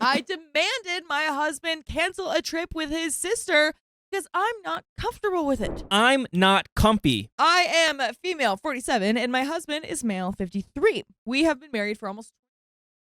I demanded my husband cancel a trip with his sister because I'm not comfortable with it. I'm not comfy. I am female, 47, and my husband is male, 53. We have been married for almost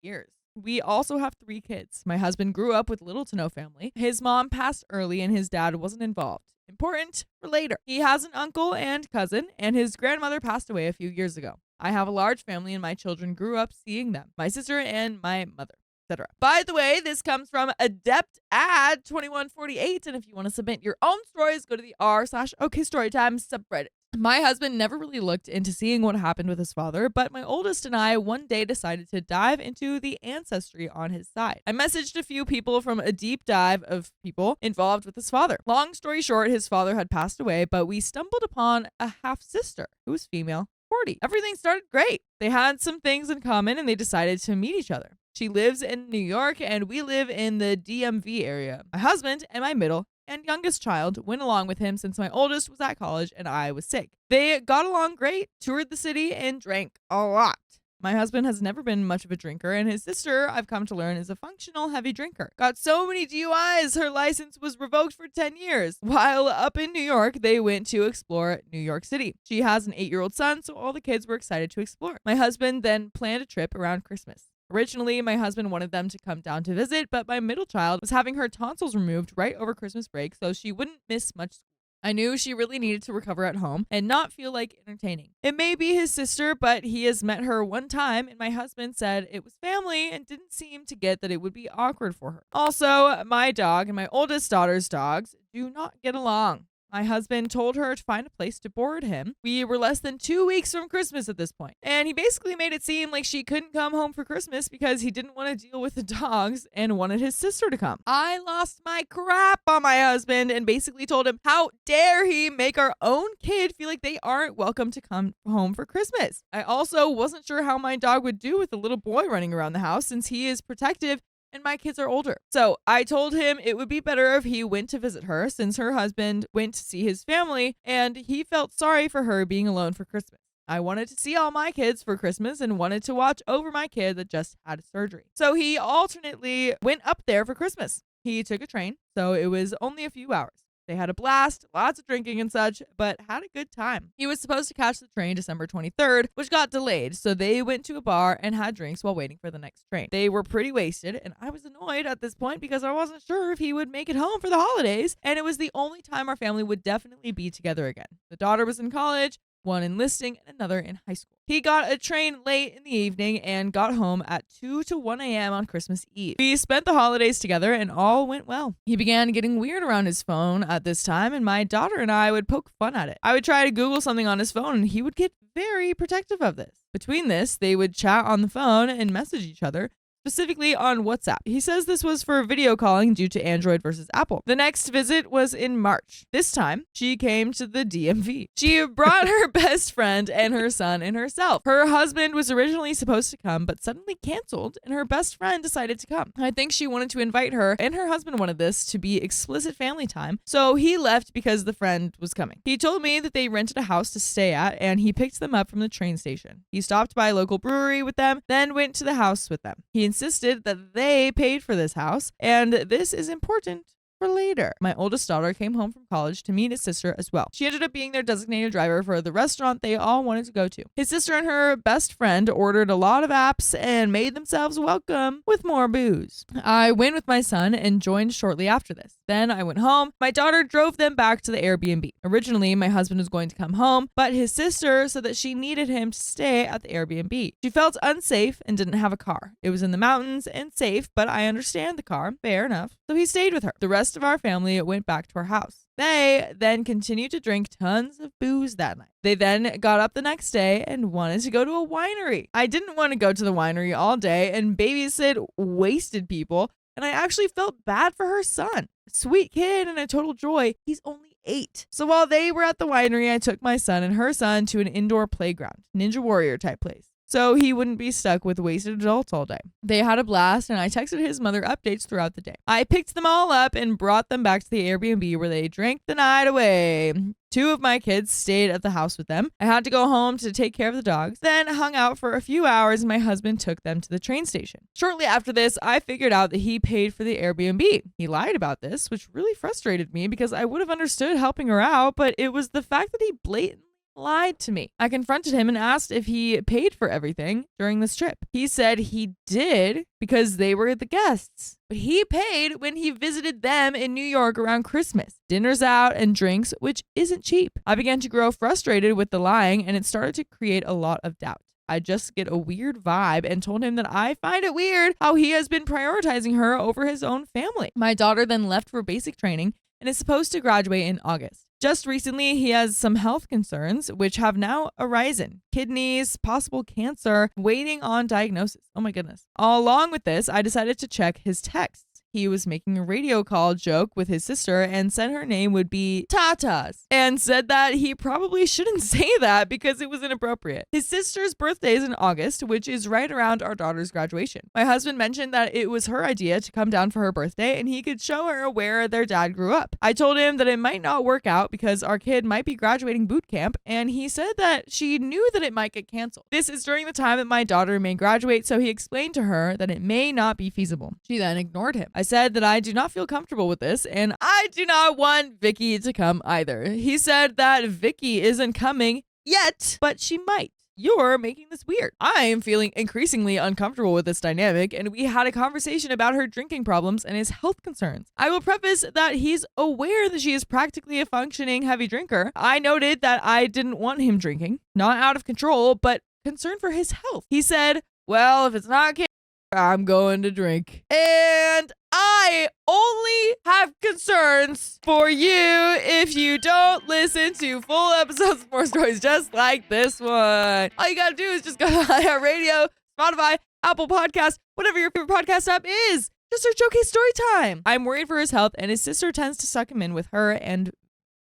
20 years. We also have 3 kids. My husband grew up with little to no family. His mom passed early and his dad wasn't involved. Important for later. He has an uncle and cousin, and his grandmother passed away a few years ago. I have a large family and my children grew up seeing them, my sister and my mother, etc. By the way, this comes from Adept Ad 2148, and if you want to submit your own stories, go to the r/OK Storytime subreddit. My husband never really looked into seeing what happened with his father, but my oldest and I one day decided to dive into the ancestry on his side. I messaged a few people from a deep dive of people involved with his father. Long story short, his father had passed away, but we stumbled upon a half-sister who was female, 40. Everything started great. They had some things in common and they decided to meet each other. She lives in New York and we live in the DMV area. My husband and my middle and youngest child went along with him since my oldest was at college and I was sick. They got along great, toured the city, and drank a lot. My husband has never been much of a drinker, and his sister, I've come to learn, is a functional heavy drinker. Got so many DUIs, her license was revoked for 10 years. While up in New York, they went to explore New York City. She has an 8-year-old son, so all the kids were excited to explore. My husband then planned a trip around Christmas. Originally, my husband wanted them to come down to visit, but my middle child was having her tonsils removed right over Christmas break, so she wouldn't miss much school. I knew she really needed to recover at home and not feel like entertaining. It may be his sister, but he has met her one time, and my husband said it was family and didn't seem to get that it would be awkward for her. Also, my dog and my oldest daughter's dogs do not get along. My husband told her to find a place to board him. We were less than 2 weeks from Christmas at this point, and he basically made it seem like she couldn't come home for Christmas because he didn't want to deal with the dogs and wanted his sister to come. I lost my crap on my husband and basically told him, how dare he make our own kid feel like they aren't welcome to come home for Christmas. I also wasn't sure how my dog would do with a little boy running around the house since he is protective and my kids are older. So I told him it would be better if he went to visit her since her husband went to see his family and he felt sorry for her being alone for Christmas. I wanted to see all my kids for Christmas and wanted to watch over my kid that just had surgery. So he alternately went up there for Christmas. He took a train, so it was only a few hours. They had a blast, lots of drinking and such, but had a good time. He was supposed to catch the train December 23rd, which got delayed, so they went to a bar and had drinks while waiting for the next train. They were pretty wasted, and I was annoyed at this point because I wasn't sure if he would make it home for the holidays, and it was the only time our family would definitely be together again. The daughter was in college, one enlisting, and another in high school. He got a train late in the evening and got home at 2 to 1 a.m. on Christmas Eve. We spent the holidays together and all went well. He began getting weird around his phone at this time, and my daughter and I would poke fun at it. I would try to Google something on his phone and he would get very protective of this. Between this, they would chat on the phone and message each other, specifically on WhatsApp. He says this was for video calling due to Android versus Apple. The next visit was in March. This time, she came to the DMV. She brought her best friend and her son and herself. Her husband was originally supposed to come, but suddenly canceled, and her best friend decided to come. I think she wanted to invite her, and her husband wanted this to be explicit family time, so he left because the friend was coming. He told me that they rented a house to stay at, and he picked them up from the train station. He stopped by a local brewery with them, then went to the house with them. He insisted that they paid for this house, and this is important for later. My oldest daughter came home from college to meet his sister as well. She ended up being their designated driver for the restaurant they all wanted to go to. His sister and her best friend ordered a lot of apps and made themselves welcome with more booze. I went with my son and joined shortly after this. Then I went home. My daughter drove them back to the Airbnb. Originally, my husband was going to come home, but his sister said that she needed him to stay at the Airbnb. She felt unsafe and didn't have a car. It was in the mountains and safe, but I understand the car. Fair enough. So he stayed with her. The rest of our family went back to our house. They then continued to drink tons of booze that night. They then got up the next day and wanted to go to a winery. I didn't want to go to the winery all day and babysit wasted people, and I actually felt bad for her son. Sweet kid and a total joy. He's only 8. So while they were at the winery, I took my son and her son to an indoor playground, Ninja Warrior type place. so he wouldn't be stuck with wasted adults all day. They had a blast, and I texted his mother updates throughout the day. I picked them all up and brought them back to the Airbnb where they drank the night away. 2 of my kids stayed at the house with them. I had to go home to take care of the dogs, then hung out for a few hours and my husband took them to the train station. Shortly after this, I figured out that he paid for the Airbnb. He lied about this, which really frustrated me because I would have understood helping her out, but it was the fact that he blatantly lied to me. I confronted him and asked if he paid for everything during this trip. He said he did because they were the guests, but he paid when he visited them in New York around Christmas. Dinners out and drinks, which isn't cheap. I began to grow frustrated with the lying and it started to create a lot of doubt. I just get a weird vibe and told him that I find it weird how he has been prioritizing her over his own family. My daughter then left for basic training and is supposed to graduate in August. Just recently, he has some health concerns, which have now arisen. Kidneys, possible cancer, waiting on diagnosis. Oh my goodness. Along with this, I decided to check his texts. He was making a radio call joke with his sister and said her name would be Tatas and said that he probably shouldn't say that because it was inappropriate. His sister's birthday is in August, which is right around our daughter's graduation. My husband mentioned that it was her idea to come down for her birthday and he could show her where their dad grew up. I told him that it might not work out because our kid might be graduating boot camp and he said that she knew that it might get canceled. This is during the time that my daughter may graduate, so he explained to her that it may not be feasible. She then ignored him. I said that I do not feel comfortable with this and I do not want Vicky to come either. He said that Vicky isn't coming yet, but she might. You're making this weird. I am feeling increasingly uncomfortable with this dynamic, and we had a conversation about her drinking problems and his health concerns. I will preface that he's aware that she is practically a functioning heavy drinker. I noted that I didn't want him drinking, not out of control, but concern for his health. He said, well, if it's not cancer, I'm going to drink. And I only have concerns for you if you don't listen to full episodes of more stories just like this one. All you gotta do is just go to iHeartRadio, Spotify, Apple Podcasts, whatever your favorite podcast app is. Just search OK Storytime. I'm worried for his health and his sister tends to suck him in with her and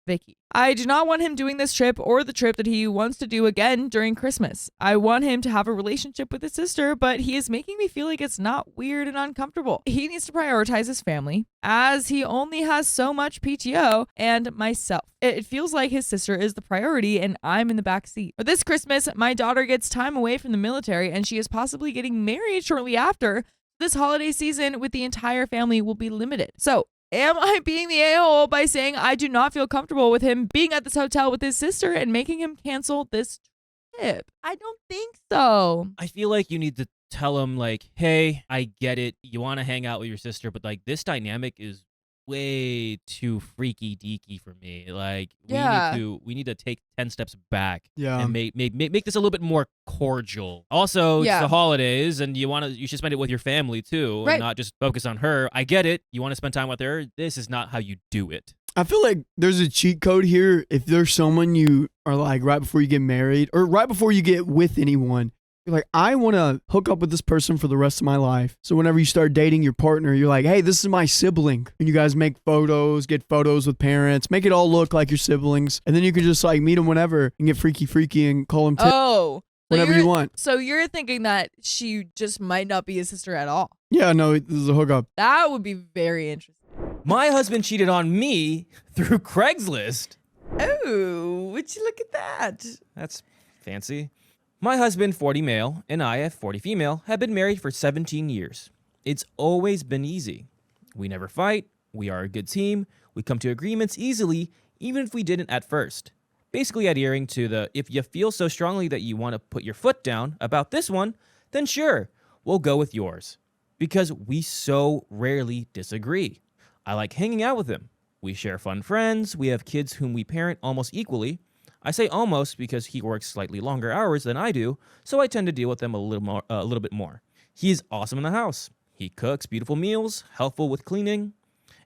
Vicky. I do not want him doing this trip or the trip that he wants to do again during Christmas. I want him to have a relationship with his sister, but he is making me feel like it's not weird and uncomfortable. He needs to prioritize his family as he only has so much PTO and myself. It feels like his sister is the priority and I'm in the back seat. But this Christmas, my daughter gets time away from the military and she is possibly getting married shortly after. This holiday season with the entire family will be limited. So am I being the a-hole by saying I do not feel comfortable with him being at this hotel with his sister and making him cancel this trip? I don't think so. I feel like you need to tell him, like, hey, I get it. You want to hang out with your sister, but, like, this dynamic is way too freaky deaky for me. Like, we need to take 10 steps back and make this a little bit more cordial. Also, it's the holidays and you should spend it with your family too, and not just focus on her. I get it. You want to spend time with her. This is not how you do it. I feel like there's a cheat code here. If there's someone you are like right before you get married or right before you get with anyone, you're like, I want to hook up with this person for the rest of my life. So whenever you start dating your partner, you're like, hey, this is my sibling. And you guys make photos, get photos with parents, make it all look like your siblings. And then you can just like meet them whenever and get freaky and call them whatever you want. So you're thinking that she just might not be his sister at all? Yeah, no, this is a hookup. That would be very interesting. My husband cheated on me through Craigslist. Oh, would you look at that? That's fancy. My husband, 40 male, and I, 40 female, have been married for 17 years. It's always been easy. We never fight. We are a good team. We come to agreements easily, even if we didn't at first. Basically adhering to the, if you feel so strongly that you want to put your foot down about this one, then sure, we'll go with yours. Because we so rarely disagree. I like hanging out with him. We share fun friends. We have kids whom we parent almost equally. I say almost because he works slightly longer hours than I do, so I tend to deal with them a little bit more. He is awesome in the house. He cooks beautiful meals, helpful with cleaning.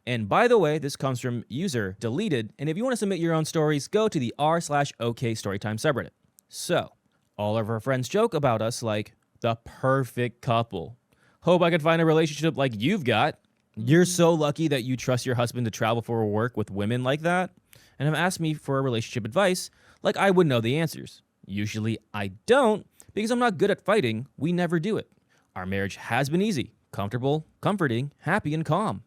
And by the way, this comes from user deleted, and if you want to submit your own stories, go to the r/OK Storytime subreddit. So, all of our friends joke about us like the perfect couple. Hope I could find a relationship like you've got. You're so lucky that you trust your husband to travel for work with women like that, and have asked me for relationship advice like I would know the answers. Usually I don't, Because I'm not good at fighting, we never do it. Our marriage has been easy, comfortable, comforting, happy, and calm.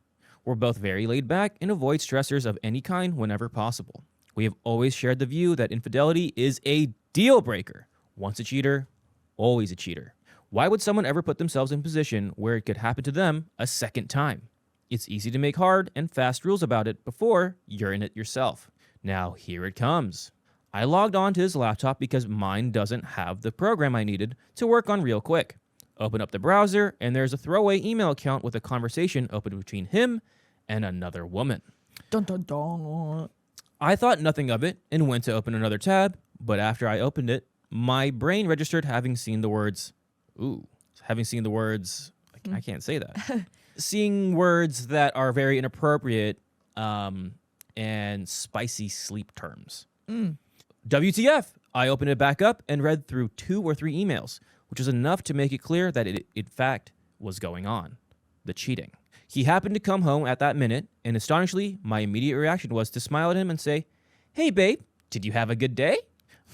We're both very laid back and avoid stressors of any kind whenever possible. We have always shared the view that infidelity is a deal breaker. Once a cheater, always a cheater. Why would someone ever put themselves in a position where it could happen to them a second time? It's easy to make hard and fast rules about it before you're in it yourself. Now, here it comes. I logged on to his laptop because mine doesn't have the program I needed to work on real quick. Open up the browser, and there's a throwaway email account with a conversation open between him and another woman. Dun, dun, dun. I thought nothing of it and went to open another tab, but after I opened it, my brain registered having seen the words, I can't say that. Seeing words that are very inappropriate and spicy sleep terms. WTF? I opened it back up and read through 2 or 3 emails, which was enough to make it clear that it in fact was going on. The cheating. He happened to come home at that minute, and astonishingly, my immediate reaction was to smile at him and say, "Hey babe, did you have a good day?"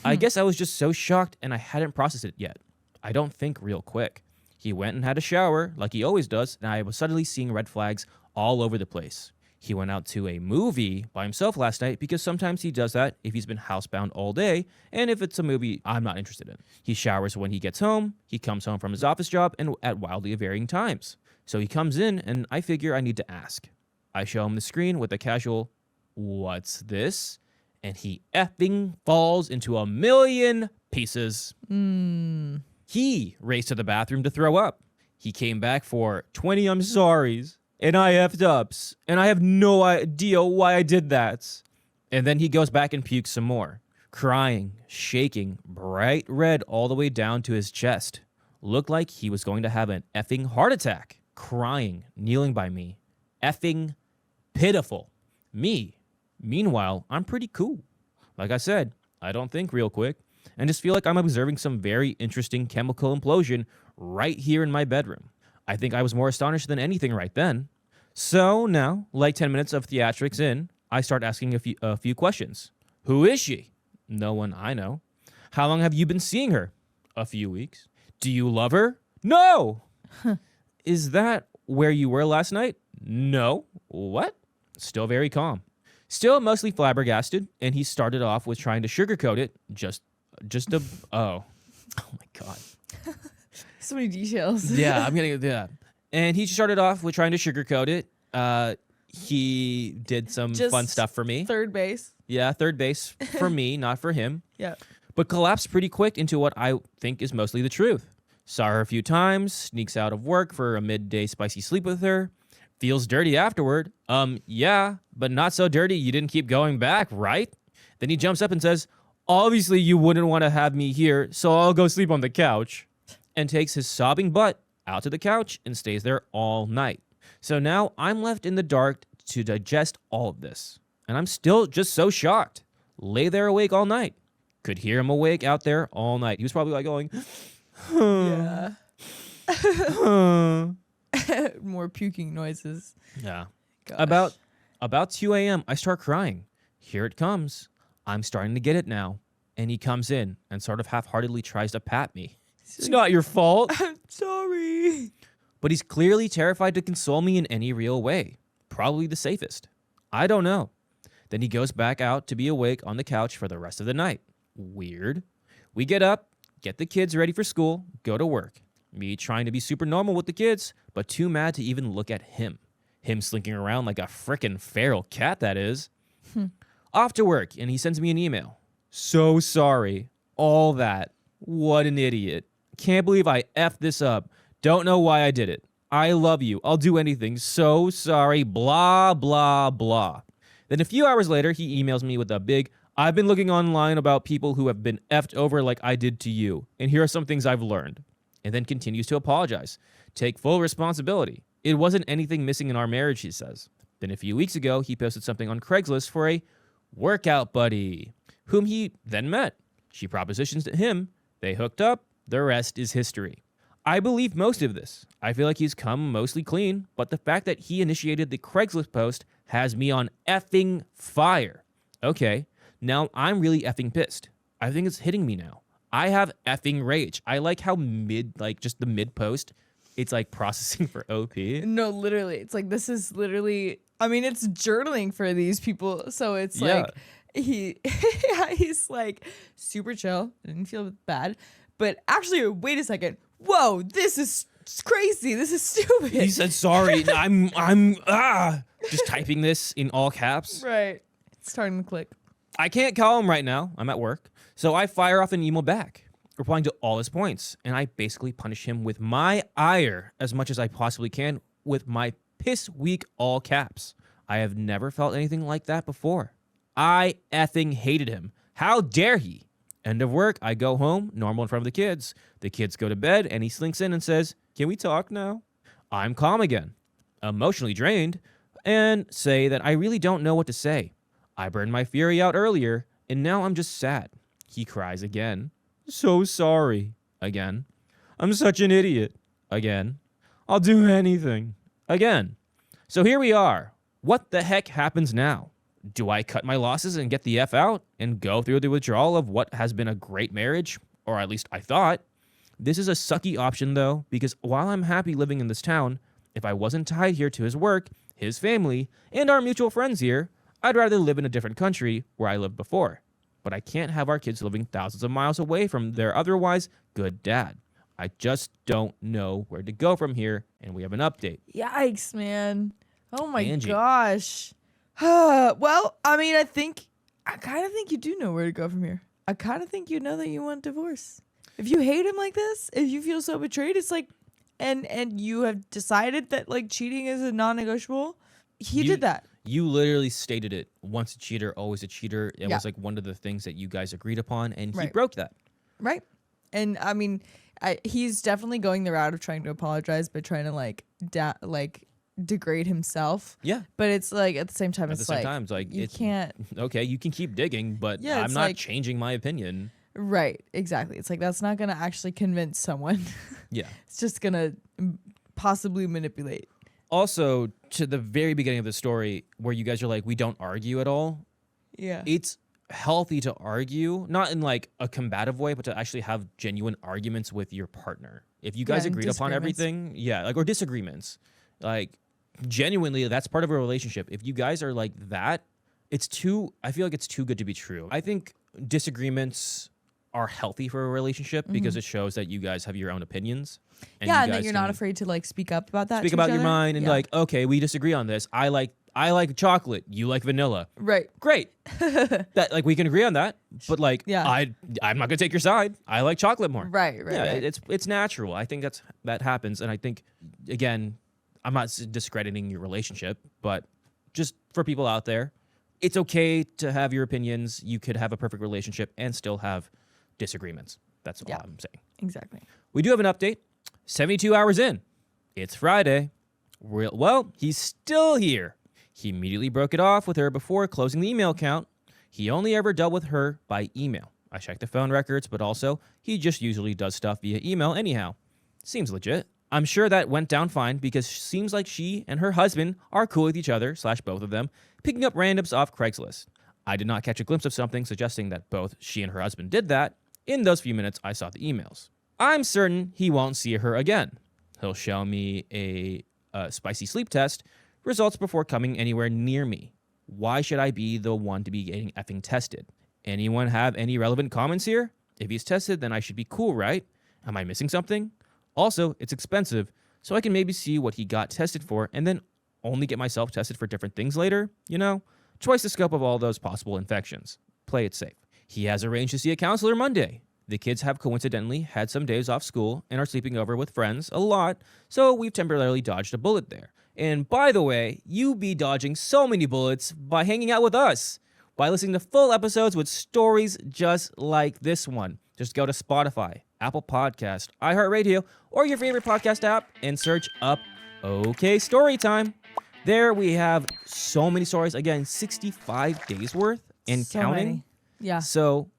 I guess I was just so shocked and I hadn't processed it yet. I don't think real quick. He went and had a shower, like he always does, and I was suddenly seeing red flags all over the place. He went out to a movie by himself last night because sometimes he does that if he's been housebound all day, and if it's a movie I'm not interested in. He showers when he gets home, he comes home from his office job, and at wildly varying times. So he comes in, and I figure I need to ask. I show him the screen with a casual, "What's this?" And he effing falls into a million pieces. He raced to the bathroom to throw up. He came back for 20 I'm sorries, and I effed ups, and I have no idea why I did that. And then he goes back and pukes some more, crying, shaking, bright red all the way down to his chest. Looked like he was going to have an effing heart attack, crying, kneeling by me. Effing pitiful. Me, meanwhile, I'm pretty cool. Like I said, I don't think real quick, and just feel like I'm observing some very interesting chemical implosion right here in my bedroom. I think I was more astonished than anything right then. So now, like 10 minutes of theatrics in, I start asking a few questions. Who is she? No one I know. How long have you been seeing her? A few weeks. Do you love her? No! Is that where you were last night? No. What? Still very calm. Still mostly flabbergasted, and he started off with trying to sugarcoat it, oh my God. So many details. Yeah, I'm getting that. And he started off with trying to sugarcoat it. He did some fun stuff for me. Third base. Yeah, third base for me, not for him. Yeah. But collapsed pretty quick into what I think is mostly the truth. Saw her a few times, sneaks out of work for a midday spicy sleep with her. Feels dirty afterward. Yeah, but not so dirty you didn't keep going back, right? Then he jumps up and says, "Obviously you wouldn't want to have me here, so I'll go sleep on the couch." And takes his sobbing butt out to the couch and stays there all night. So now I'm left in the dark to digest all of this. And I'm still just so shocked. Lay there awake all night. Could hear him awake out there all night. He was probably like going, Yeah. More puking noises. Yeah. Gosh. About 2 a.m., I start crying. Here it comes. I'm starting to get it now. And he comes in and sort of half-heartedly tries to pat me. It's not your fault. I'm sorry. But he's clearly terrified to console me in any real way. Probably the safest. I don't know. Then he goes back out to be awake on the couch for the rest of the night. Weird. We get up, get the kids ready for school, go to work. Me trying to be super normal with the kids, but too mad to even look at him. Him slinking around like a frickin' feral cat, that is. Off to work, and he sends me an email. So sorry. All that. What an idiot. Can't believe I effed this up. Don't know why I did it. I love you. I'll do anything. So sorry. Blah, blah, blah. Then a few hours later, he emails me with a big, "I've been looking online about people who have been effed over like I did to you. And here are some things I've learned." And then continues to apologize. Take full responsibility. It wasn't anything missing in our marriage, he says. Then a few weeks ago, he posted something on Craigslist for a workout buddy, whom he then met. She propositions to him. They hooked up. The rest is history. I believe most of this. I feel like he's come mostly clean, but the fact that he initiated the Craigslist post has me on effing fire. Okay, now I'm really effing pissed. I think it's hitting me now. I have effing rage. I like how just the mid post, it's like processing for OP. No, literally. It's like, this is literally, I mean, it's journaling for these people. So it's like, he's like super chill. I didn't feel bad. But actually, wait a second. Whoa, this is crazy. This is stupid. He said, sorry, I'm just typing this in all caps. Right. It's starting to click. I can't call him right now. I'm at work. So I fire off an email back, replying to all his points. And I basically punish him with my ire as much as I possibly can with my piss weak all caps. I have never felt anything like that before. I effing hated him. How dare he? End of work, I go home, normal in front of the kids. The kids go to bed, and he slinks in and says, can we talk now? I'm calm again, emotionally drained, and say that I really don't know what to say. I burned my fury out earlier, and now I'm just sad. He cries again. So sorry. Again. I'm such an idiot. Again. I'll do anything. Again. So here we are. What the heck happens now? Do I cut my losses and get the F out and go through the withdrawal of what has been a great marriage? Or at least I thought. This is a sucky option though, because while I'm happy living in this town, if I wasn't tied here to his work, his family, and our mutual friends here, I'd rather live in a different country where I lived before. But I can't have our kids living thousands of miles away from their otherwise good dad. I just don't know where to go from here, and we have an update. Yikes, man. Oh my Angie. gosh. Well, I mean, I kind of think you do know where to go from here. I kind of think you know that you want divorce. If you hate him like this, if you feel so betrayed, it's like, and you have decided that like cheating is a non-negotiable. He did that. You literally stated it. Once a cheater, always a cheater. It was like one of the things that you guys agreed upon, and he broke that. Right. And I mean, he's definitely going the route of trying to apologize, but trying to like degrade himself. Yeah. But it's like at the same time, At the same time, it's like you can't. Okay, you can keep digging, but Yeah, I'm not changing my opinion. Right. Exactly. It's like that's not gonna actually convince someone. Yeah. It's just gonna possibly manipulate. Also, to the very beginning of the story, where you guys are like, we don't argue at all. Yeah. It's healthy to argue, not in like a combative way, but to actually have genuine arguments with your partner. If you guys agreed upon everything, or disagreements, like genuinely, that's part of a relationship. If you guys are like that, I feel like it's too good to be true. I think disagreements are healthy for a relationship because it shows that you guys have your own opinions. And and that you're not afraid to like speak up about that. Speak about your mind and like, okay, we disagree on this. I like chocolate. You like vanilla. Right. Great. That like we can agree on that. But like, I'm not gonna take your side. I like chocolate more. Right. It's natural. I think that happens, and I think again, I'm not discrediting your relationship, but just for people out there, it's okay to have your opinions. You could have a perfect relationship and still have disagreements. That's all I'm saying. Exactly. We do have an update. 72 hours in. It's Friday. Well, he's still here. He immediately broke it off with her before closing the email account. He only ever dealt with her by email. I checked the phone records, but also he just usually does stuff via email anyhow. Seems legit. I'm sure that went down fine because it seems like she and her husband are cool with each other, / both of them, picking up randoms off Craigslist. I did not catch a glimpse of something suggesting that both she and her husband did that in those few minutes I saw the emails. I'm certain he won't see her again. He'll show me a spicy sleep test, results before coming anywhere near me. Why should I be the one to be getting effing tested? Anyone have any relevant comments here? If he's tested, then I should be cool, right? Am I missing something? Also, it's expensive, so I can maybe see what he got tested for and then only get myself tested for different things later, you know? Twice the scope of all those possible infections. Play it safe. He has arranged to see a counselor Monday. The kids have coincidentally had some days off school and are sleeping over with friends a lot, so we've temporarily dodged a bullet there. And by the way, you be dodging so many bullets by hanging out with us, by listening to full episodes with stories just like this one. Just go to Spotify, Apple Podcast, iHeartRadio, or your favorite podcast app and search up OK Storytime. There we have so many stories. Again, 65 days worth and So counting. many. Yeah. So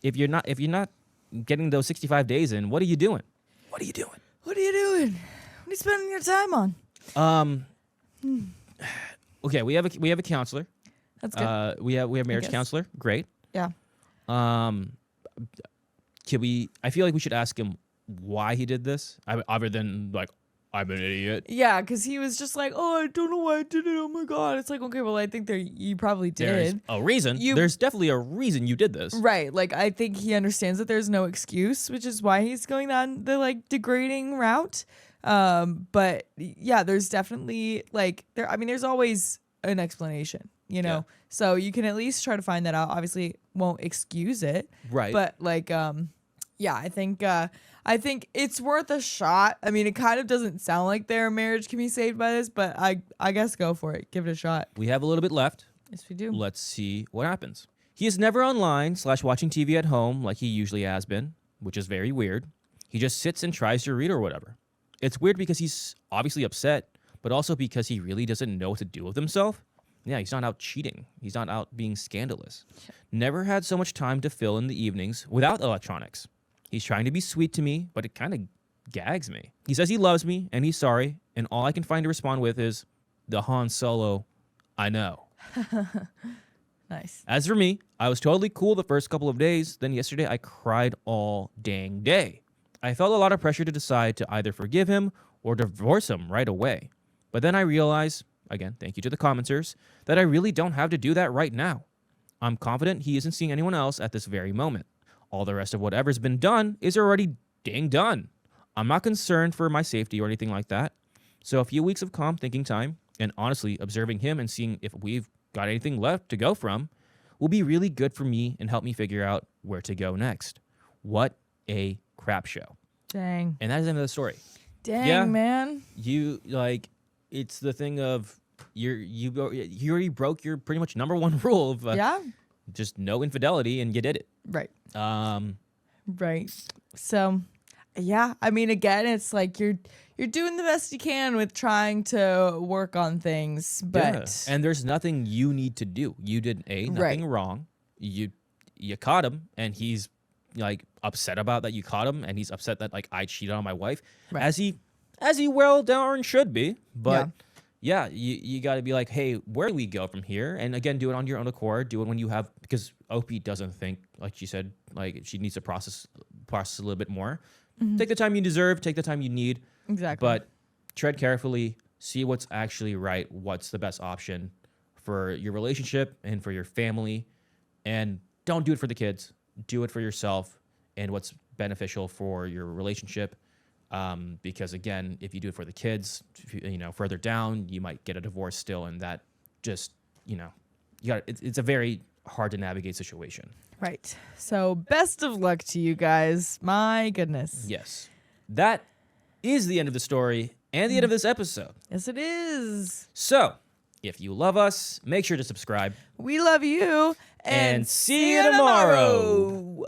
if you're not getting those 65 days in, what are you doing? What are you doing? What are you doing? What are you spending your time on? Okay, we have a counselor. That's good. We have marriage counselor. Great. Yeah. I feel like we should ask him why he did this, other than like, I'm an idiot. Yeah, because he was just like, oh, I don't know why I did it. Oh my God. It's like, okay, well, I think you probably There's did. a reason. There's definitely a reason you did this. Right. Like, I think he understands that there's no excuse, which is why he's going down the like degrading route. But yeah, there's definitely like there's always an explanation, you know? Yeah. So you can at least try to find that out. Obviously won't excuse it. Right. But like, yeah, I think it's worth a shot. I mean, it kind of doesn't sound like their marriage can be saved by this, but I guess go for it. Give it a shot. We have a little bit left. Yes, we do. Let's see what happens. He is never online / watching TV at home like he usually has been, which is very weird. He just sits and tries to read or whatever. It's weird because he's obviously upset, but also because he really doesn't know what to do with himself. Yeah, he's not out cheating. He's not out being scandalous. Never had so much time to fill in the evenings without electronics. He's trying to be sweet to me, but it kind of gags me. He says he loves me and he's sorry, and all I can find to respond with is the Han Solo, I know. Nice. As for me, I was totally cool the first couple of days. Then yesterday, I cried all dang day. I felt a lot of pressure to decide to either forgive him or divorce him right away. But then I realized, again, thank you to the commenters, that I really don't have to do that right now. I'm confident he isn't seeing anyone else at this very moment. All the rest of whatever's been done is already dang done. I'm not concerned for my safety or anything like that. So a few weeks of calm thinking time and honestly observing him and seeing if we've got anything left to go from will be really good for me and help me figure out where to go next. What a crap show. Dang. And that is the end of the story. Dang, Yeah. man. You like, it's the thing of you already broke your pretty much number one rule of Yeah. just no infidelity, and you did it. Right. Um, Right. So, yeah, I mean, again, it's like you're doing the best you can with trying to work on things, but yeah. And there's nothing you need to do. You did nothing wrong. You caught him, and he's like upset about that you caught him, and he's upset that like I cheated on my wife, Right. as he well darn should be. But yeah, you got to be like, hey, where do we go from here? And again, do it on your own accord. Do it when you have, because OP doesn't think, like she said, like she needs to process a little bit more. Mm-hmm. Take the time you deserve. Take the time you need. exactly. But tread carefully. See what's actually right. What's the best option for your relationship and for your family. And don't do it for the kids. Do it for yourself and what's beneficial for your relationship. Because again, if you do it for the kids, further down, you might get a divorce still, and that just, it's a very hard to navigate situation. Right. So, best of luck to you guys. My goodness. Yes. That is the end of the story and the end of this episode. Yes, it is. So, if you love us, make sure to subscribe. We love you. And see you tomorrow.